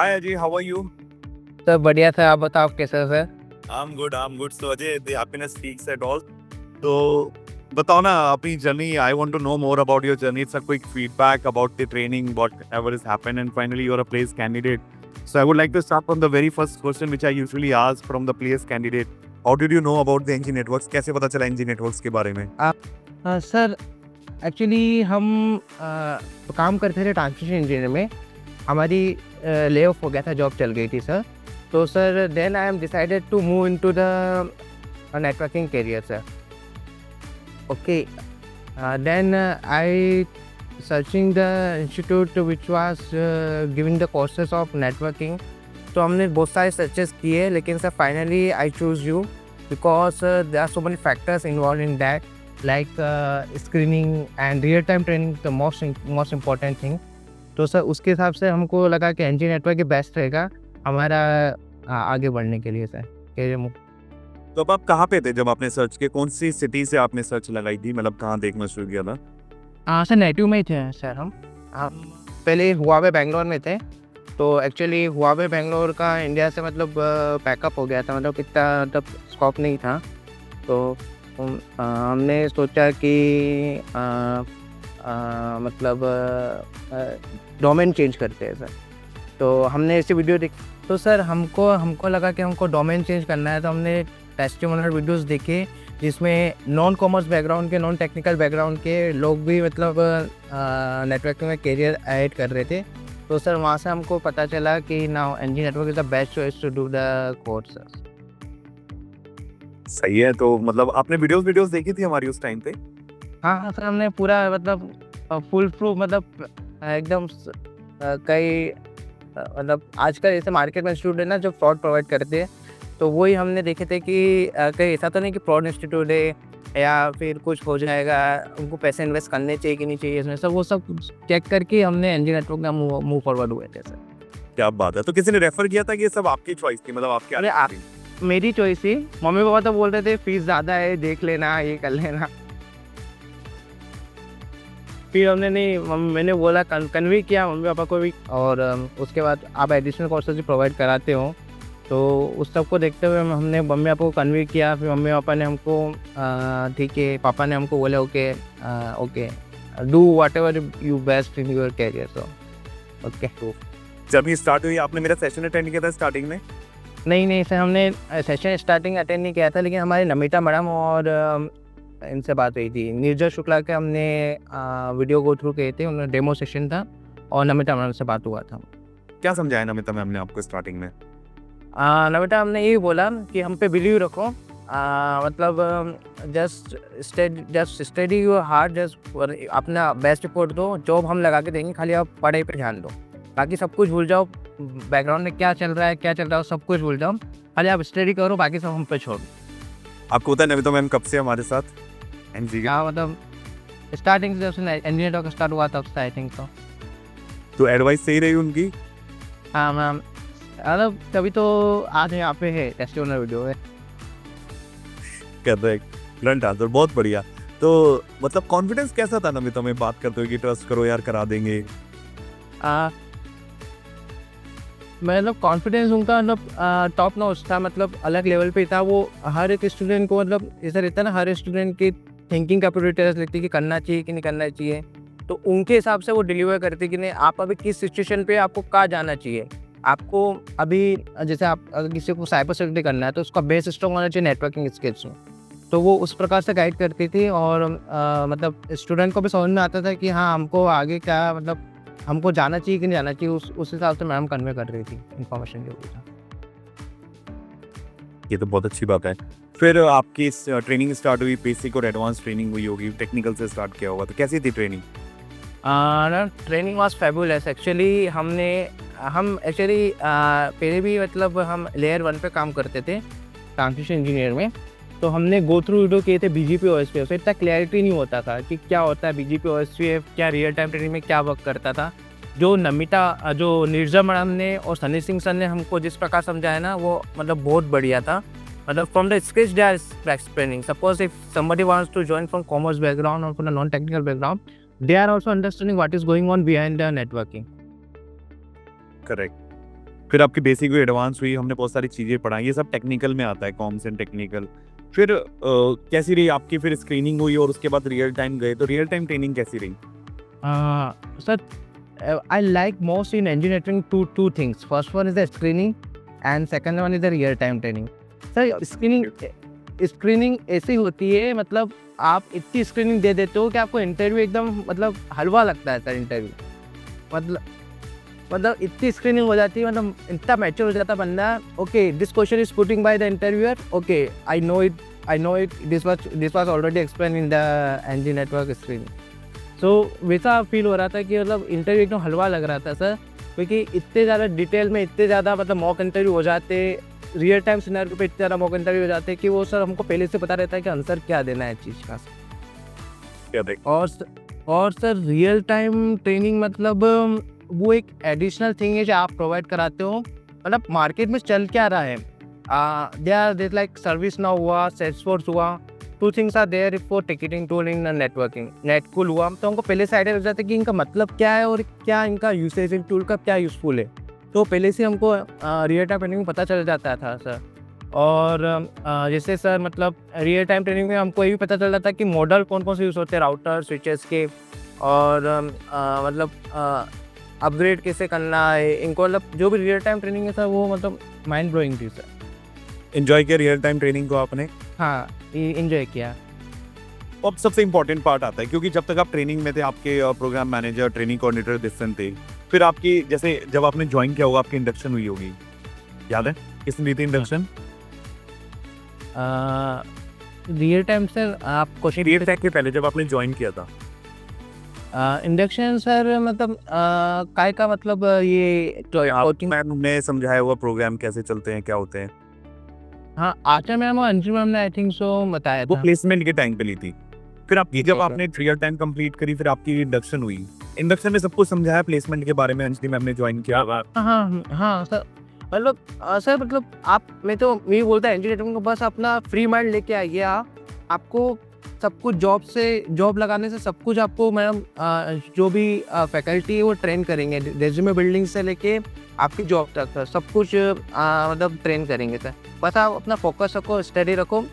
Hi Ajay, how are you? सब बढ़िया था। आप बताओ आप कैसे हो sir? I'm good, I'm good. So Ajay, the happiness speaks at all. तो बताओ ना अपनी journey. I want to know more about your journey. It's a quick feedback about the training, whatever has happened, and finally you're a place candidate. So I would like to start from the very first question which I usually ask from the place candidate. How did you know about the NG networks? कैसे पता चला NG networks के बारे में? Sir actually हम काम करते थे ट्रांसमिशन इंजीनियर में। हमारी ले ऑफ हो गया था, जॉब चल गई थी सर। तो sir then I am decided to move into the networking career sir. Okay, then I searching the institute which was giving the courses of networking. तो हमने बहुत सारे सर्चेस किए, लेकिन sir finally I choose you because there are so many factors involve in that, like screening and real time training the most important thing। तो sir उसके हिसाब से हमको लगा कि एनजी नेटवर्क ही बेस्ट रहेगा हमारा आगे बढ़ने के लिए सर कैरियर में। तो अब आप कहाँ पे थे जब आपने सर्च किया? कौन सी सिटी से आपने सर्च लगाई थी? मतलब कहाँ देखना शुरू किया था? सर नेटिव में ही थे सर हम पहले हुआवे बेंगलोर में थे। तो एक्चुअली हुआवे बेंगलोर का इंडिया से मतलब पैकअप हो गया था, मतलब इतना मतलब स्कोप नहीं था। तो हमने सोचा कि मतलब डोमेन चेंज करते हैं सर। तो हमने ऐसी वीडियो देख, तो सर हमको लगा कि हमको डोमेन चेंज करना है। तो हमने टेस्टिमोनियल वीडियोस देखे जिसमें नॉन कॉमर्स बैकग्राउंड के, नॉन टेक्निकल बैकग्राउंड के लोग भी मतलब नेटवर्किंग में करियर ऐड कर रहे थे। तो सर वहाँ से हमको पता चला कि now NG network is the best choice to do the course sir. सही है। तो मतलब आपने वीडियोस देखी थी हमारी उस टाइम पे? हाँ सर, हमने पूरा मतलब फुल प्रूफ मतलब एकदम कई मतलब आजकल ऐसे मार्केट में इंस्टीट्यूट है ना जो फ्रॉड प्रोवाइड करते हैं। तो वही हमने देखे थे कि कहीं ऐसा तो नहीं कि फ्रॉड इंस्टीट्यूट है या फिर कुछ हो जाएगा, उनको पैसे इन्वेस्ट करने चाहिए कि नहीं चाहिए इसमें, सब वो सब चेक करके हमने एनजी नेटवर्क में मूव फॉरवर्ड हुए थे सर। क्या बात है। तो किसी ने रेफर किया था कि ये सब आपकी चॉइस थी? मतलब आपके अरे मेरी चॉइस थी। मम्मी पापा तो बोल रहे थे फीस ज़्यादा है, देख लेना, ये कर लेना। फिर हमने नहीं, मैंने बोला कन्वे किया मम्मी पापा को भी। और उसके बाद आप एडिशनल कोर्सेज भी प्रोवाइड कराते हो, तो उस सब को देखते हुए हमने मम्मी पापा को कन्वे किया। फिर मम्मी पापा ने हमको ठीक है, पापा ने हमको बोला okay okay do whatever you best in your career. So okay. तो जब ये स्टार्ट हुई आपने मेरा सेशन अटेंड किया था स्टार्टिंग में? नहीं सर, हमने सेशन स्टार्टिंग अटेंड नहीं किया था, लेकिन हमारे नमिता मैडम और इनसे बात हुई थी। नीरज शुक्ला के हमने वीडियो गो थ्रू किए थे, उन्होंने डेमो सेशन था और नमिता मैडम से बात हुआ था। क्या समझाया नमिता मैम ने आपको स्टार्टिंग में? नमिता हमने यही बोला कि हम पे बिलीव रखो, मतलब just study your hard, just अपना बेस्ट रिपोर्ट दो, जॉब हम लगा के देंगे, खाली आप पढ़ाई पे ध्यान दो, बाकी सब कुछ भूल जाओ। बैकग्राउंड में क्या चल रहा है सब कुछ भूल जाओ, खाली आप स्टडी करो, बाकी सब हम पे छोड़ दो। आपको पता है नमिता मैम कब से हमारे साथ एनजी का? हाँ मतलब स्टार्टिंग से जब से एनजी नेटवर्क स्टार्ट हुआ तब से आई थिंक तो एडवाइस सही रही उनकी? हाँ मैम, मतलब तभी तो आज यहाँ पे है, टेस्टिमोनियल वीडियो है। करेक्ट आंसर, बहुत बढ़िया। तो मतलब कॉन्फिडेंस कैसा था नमिता में बात करते हुए कि ट्रस्ट करो यार करा देंगे? मतलब कॉन्फिडेंस उनका मतलब टॉप नॉच था, मतलब अलग लेवल पे था। वो हर एक स्टूडेंट को मतलब ऐसा रहता है ना, हर स्टूडेंट की थिंकिंग कैपेबिलिटीज लगती है कि करना चाहिए कि नहीं करना चाहिए। तो उनके हिसाब से वो डिलीवर करते कि नहीं, आप अभी किस सिचुएशन पे आपको कहाँ जाना चाहिए। आपको अभी जैसे आप अगर किसी को साइबर सिक्योरिटी करना है तो उसका बेस स्ट्रॉन्ग होना चाहिए नेटवर्किंग स्किल्स में। तो वो उस प्रकार से गाइड करती थी और मतलब स्टूडेंट को भी समझ में आता था कि हाँ हमको आगे क्या मतलब हमको जाना चाहिए कि नहीं जाना चाहिए, उस हिसाब से मैम कन्वे कर रही थी इन्फॉर्मेशन जो भी था। ये तो बहुत अच्छी बात है। फिर आपकी ट्रेनिंग स्टार्ट हुई, बेसिक और एडवांस ट्रेनिंग हुई होगी, टेक्निकल से स्टार्ट किया होगा, तो कैसी थी training? Training was fabulous actually. हम एक्चुअली पहले भी मतलब हम लेयर 1 पे काम करते थे ट्रांसमिशन इंजीनियर में। तो हमने गो थ्रू वीडियो किए थे बीजीपी ओएसपीएफ, इतना क्लैरिटी नहीं होता था कि क्या होता है बीजीपी ओएसपीएफ, क्या रियल टाइम ट्रेनिंग में क्या वर्क करता था। जो नीरजा मैडम ने और सनी सिंह सर ने हमको जिस प्रकार समझाया ना, वो मतलब बहुत बढ़िया था। मतलब from the sketch they are explaining. Suppose if somebody wants to join from commerce background और from non technical background, they are also understanding what is going on behind the networking. Correct. फिर आपकी basic हुई, advance हुई, हमने बहुत सारी चीज़ें पढ़ाई, ये सब टेक्निकल में आता है, कॉम्स एंड टेक्निकल। फिर कैसी रही आपकी, फिर स्क्रीनिंग हुई और उसके बाद रियल टाइम गए, तो रियल टाइम ट्रेनिंग कैसी रही? Sir, I like most in engineering two things. First one is the screening, and second one is the real time training. Sir, screening ऐसी होती है, मतलब आप इतनी स्क्रीनिंग दे देते हो कि आपको इंटरव्यू एकदम मतलब हलवा लगता है सर। इंटरव्यू मतलब इतनी स्क्रीनिंग हो जाती है, मतलब इतना मैच्योर हो जाता है बंदा। Okay, this question is putting by the interviewer, okay I know it, this was already explain in the NG network screening. So वैसा फील हो रहा था कि मतलब इंटरव्यू एकदम हलवा लग रहा था सर, क्योंकि इतने ज़्यादा डिटेल में, इतने ज़्यादा मतलब मॉक इंटरव्यू हो जाते, रियल टाइम सिनेरियो पे इतने ज़्यादा मॉक इंटरव्यू हो जाते कि वो सर हमको पहले से पता रहता है कि आंसर क्या देना है चीज़ का। क्या देख और सर रियल टाइम ट्रेनिंग मतलब वो एक एडिशनल थिंग है जो आप प्रोवाइड कराते हो। मतलब मार्केट में चल क्या रहा है, देयर लाइक सर्विस नाउ हुआ, सेल्सफोर्स हुआ, two things are there for ticketing tool in networking. Netcool हुआ, तो हमको पहले से आइडिया लग जाता है कि इनका मतलब क्या है और क्या इनका यूसेज, इन टूल का क्या यूज़फुल है, तो पहले से हमको रियल टाइम ट्रेनिंग में पता चल जाता था सर। और जैसे सर मतलब रियल टाइम ट्रेनिंग में हमको ये भी पता चल जाता है कि मॉडल कौन कौन से यूज़ होते हैं राउटर स्विचेस के, और मतलब अपग्रेड कैसे करना है इनको, मतलब जो भी रियल टाइम ट्रेनिंग है सर वो मतलब माइंड ब्लोइंग थी सर। एंजॉय किया रियल टाइम ट्रेनिंग को आपने? हाँ, इन्जॉय किया। अब सबसे इम्पोर्टेंट पार्ट आता है, क्योंकि जब तक आप ट्रेनिंग में थे आपके प्रोग्राम मैनेजर, ट्रेनिंग कोऑर्डिनेटर दिसन थे, फिर आपकी जैसे जब आपने ज्वाइन किया होगा आपकी इंडक्शन हुई होगी, याद है किसने दी थी इंडक्शन? रियल टाइम सर आप क्वेश्चन रियल टाइम के पहले जब आपने ज्वाइन किया था। इंडक्शन सर मतलब काय का मतलब ये कोचिंग। मैम ने समझाया हुआ प्रोग्राम कैसे चलते हैं, क्या होते हैं, हाँ, आचार्य मैम और अंजू मैम ने आई थिंक सो बताया वो था। प्लेसमेंट के टाइम पे ली थी। फिर आपकी जब ठीक है। आपने रियल टाइम कंप्लीट करी, फिर आपकी इंडक्शन हुई, इंडक्शन में सब कुछ समझाया प्लेसमेंट के बारे में, अंजलि मैम ने ज्वाइन किया। हाँ हाँ सर, मतलब सर मतलब आप, मैं तो यही बोलता है इंजीनियरिंग को बस अपना फ्री माइंड लेके आइए आप, आपको सब कुछ जॉब लगाने से सब कुछ आपको मैडम जो भी फैकल्टी है वो ट्रेन करेंगे, रेज्यूमे बिल्डिंग से लेके आपकी जॉब तक सर सब कुछ मतलब ट्रेन करेंगे सर। बस आप अपना फोकस रखो, स्टडी रखो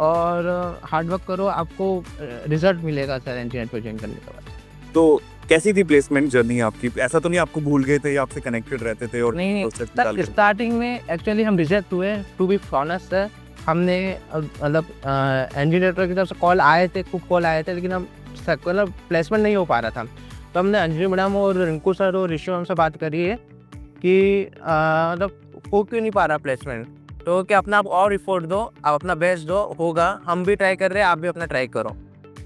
और हार्डवर्क करो, आपको रिजल्ट मिलेगा सर इंजीनियर को ज्वाइन करने के बाद। तो कैसी थी प्लेसमेंट जर्नी आपकी? ऐसा तो नहीं आपको भूल गए थे या आपसे कनेक्टेड रहते थे और नहीं process निकाल सर, के? स्टार्टिंग में एक्चुअली हम रिजेक्ट हुए, टू बी ऑनेस्ट सर। हमने मतलब इंजीनियर की तरफ से कॉल आए थे, खूब कॉल आए थे, लेकिन हम मतलब प्लेसमेंट नहीं हो पा रहा था। तो हमने अंजलि मैडम और रिंकू सर और ऋषि मैम से बात करी है कि मतलब हो क्यों नहीं पा रहा प्लेसमेंट, तो कि अपना आप और एफर्ट दो, आप अपना बेस्ट दो, होगा। हम भी ट्राई कर रहे हैं, आप भी अपना ट्राई करो।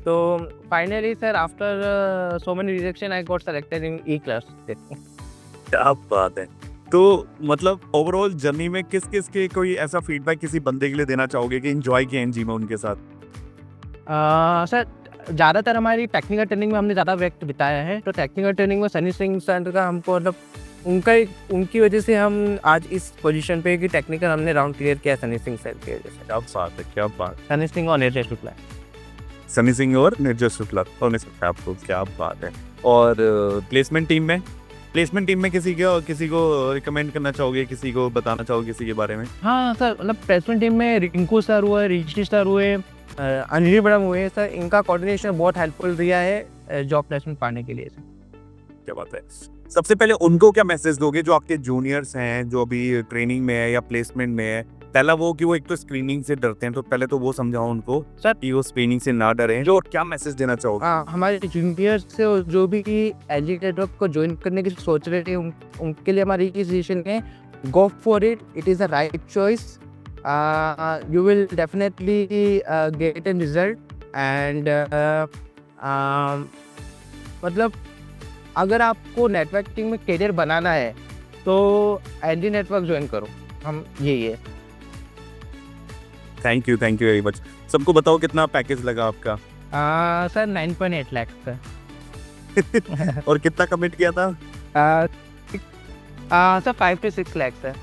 तो finally sir after so many rejection I got selected in E class. क्या बात है। तो मतलब ओवरऑल जर्नी में किस किस के कोई ऐसा फीडबैक किसी बंदे के लिए देना चाहोगे कि एंजॉय किया एनजी में उनके साथ? सर ज़्यादातर हमारी टेक्निकल ट्रेनिंग में हमने ज़्यादा वक्त बिताया है, तो टेक्निकल ट्रेनिंग में सनी सिंह सर का हमको मतलब उनकी वजह से हम आज इस पोजीशन पे कि टेक्निकल हमने राउंड क्लियर किया सनी सिंह सर की वजह से। क्या बात है, क्या बात। सनी सिंह और नीरज शुक्ला। सनी सिंह और नीरज शुक्ला होने सकता है आपको, क्या बात है। और प्लेसमेंट टीम में किसी को रिकमेंड करना चाहोगे, किसी को बताना चाहोगे किसी के बारे में? हाँ सर, मतलब प्लेसमेंट टीम में रिंकू सर हुए, ऋषि सर हुए, अंजलि मैडम हुए सर, इनका कोऑर्डिनेशन बहुत हेल्पफुल रहा है जॉब प्लेसमेंट पाने के लिए। क्या बात है। सबसे पहले उनको क्या मैसेज दोगे जो आपके जूनियर्स हैं, जो अभी ट्रेनिंग में है या प्लेसमेंट में है? पहला वो कि वो एक तो स्क्रीनिंग से डरते हैं, तो पहले तो वो समझाओ उनको सर कि वो स्क्रीनिंग से ना डरें, जो क्या मैसेज देना चाहोगे? हमारे जूनियर से जो भी एनजी नेटवर्क को ज्वाइन करने की सोच रहे थे उनके लिए हमारी ये सजेशन है, go for it is the right choice, you will definitely get an result and मतलब अगर आपको नेटवर्किंग में करियर बनाना है तो एनजी नेटवर्क ज्वाइन करो, हम यही है। Thank you very much. सबको बताओ कितना पैकेज लगा आपका? सर 9.8 लाख का। और कितना कमिट किया था? Sir 5 to 6 lakh sir.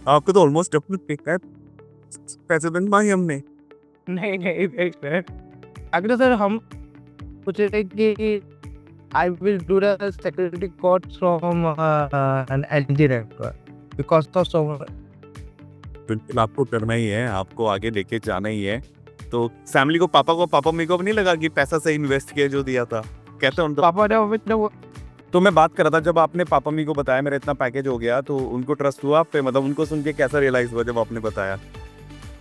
आपको तो ऑलमोस्ट डबल पे है, पैसे दिन मांगे हमने। नहीं सर, अगर सर हम सोच रहे थे कि I will do the security course from an LG network because of so बिल्कुल आपको करना ही है, आपको आगे लेके जाना ही है। तो फैमिली को, पापा मम्मी को नहीं लगा कि पैसा सही इन्वेस्ट किया जो दिया था? कैसे उनको? पापा ने with the तो मैं बात कर रहा था, जब आपने पापा मम्मी को बताया मेरा इतना पैकेज हो गया, तो उनको ट्रस्ट हुआ आप पे? मतलब उनको सुन के कैसा रियलाइज हुआ जब आपने बताया?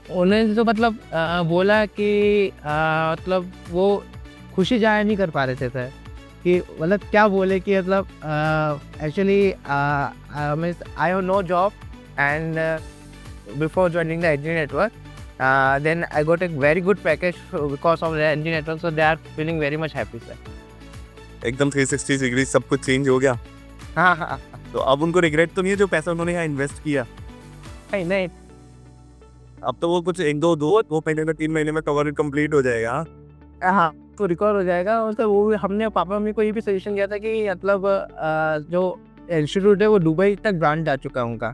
उन्होंने तो मतलब बोला कि मतलब वो खुशी जाहिर नहीं कर पा रहे थे सर कि मतलब क्या बोले कि मतलब actually I have no job and before joining the NG network then I got a very good package because of the NG network so they are feeling very much happy sir. एकदम 360 degree सब कुछ change हो गया। हाँ हाँ तो अब उनको रिग्रेट तो नहीं है जो पैसा उन्होंने यहाँ इन्वेस्ट किया? नहीं अब तो वो कुछ दो महीने में, 3 महीने में कवर कंप्लीट हो जाएगा। हाँ तो रिकवर हो जाएगा। और तो वो हमने पापा मम्मी को ये भी सजेशन दिया था कि मतलब जो इंस्टीट्यूट है वो दुबई तक ब्रांच जा चुका है उनका।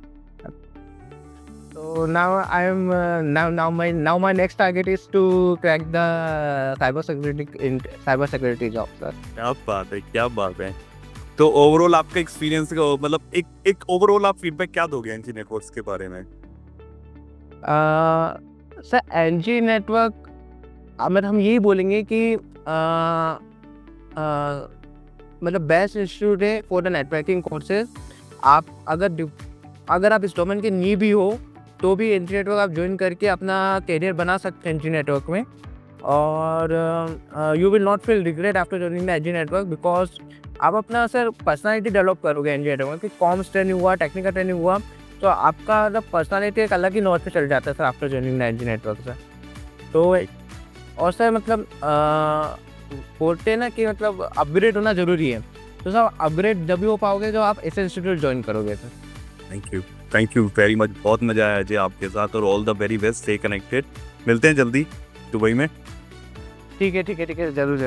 तो now I am now my next target is to crack the cyber security job sir. क्या बात है। तो ओवरऑल आपका एक्सपीरियंस, मतलब एक ओवरऑल आप फीडबैक क्या दोगे एनजी नेटवर्क्स के बारे में? सर एनजी नेटवर्क मतलब हम यही बोलेंगे कि मतलब बेस्ट इंस्टीट्यूट है फॉर द नेटवर्किंग कोर्सेज। आप अगर आप इस डोमेन के नी भी हो तो भी एनजी नेटवर्क आप ज्वाइन करके अपना करियर बना सकते हैं एनजी नेटवर्क में। और you will not feel regret after joining the NG network because आप अपना सर पर्सनालिटी डेवलप करोगे एनजी नेटवर्क कि कॉम्स ट्रेनिंग हुआ, टेक्निकल ट्रेनिंग हुआ, तो आपका मतलब पर्सनालिटी एक अलग ही नोट पे चल जाता है sir after joining the NG network sir. तो और सर मतलब बोलते हैं ना कि मतलब अपग्रेड होना ज़रूरी है, तो सर अपग्रेड जब भी हो पाओगे जब आप ऐसे इंस्टीट्यूट ज्वाइन करोगे सर। Thank you very much. बहुत मजा आया जी आपके साथ, और all the very best. Stay connected, मिलते हैं जल्दी दुबई में। ठीक है जरूर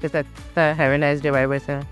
sir. Have a nice day, bye bye sir.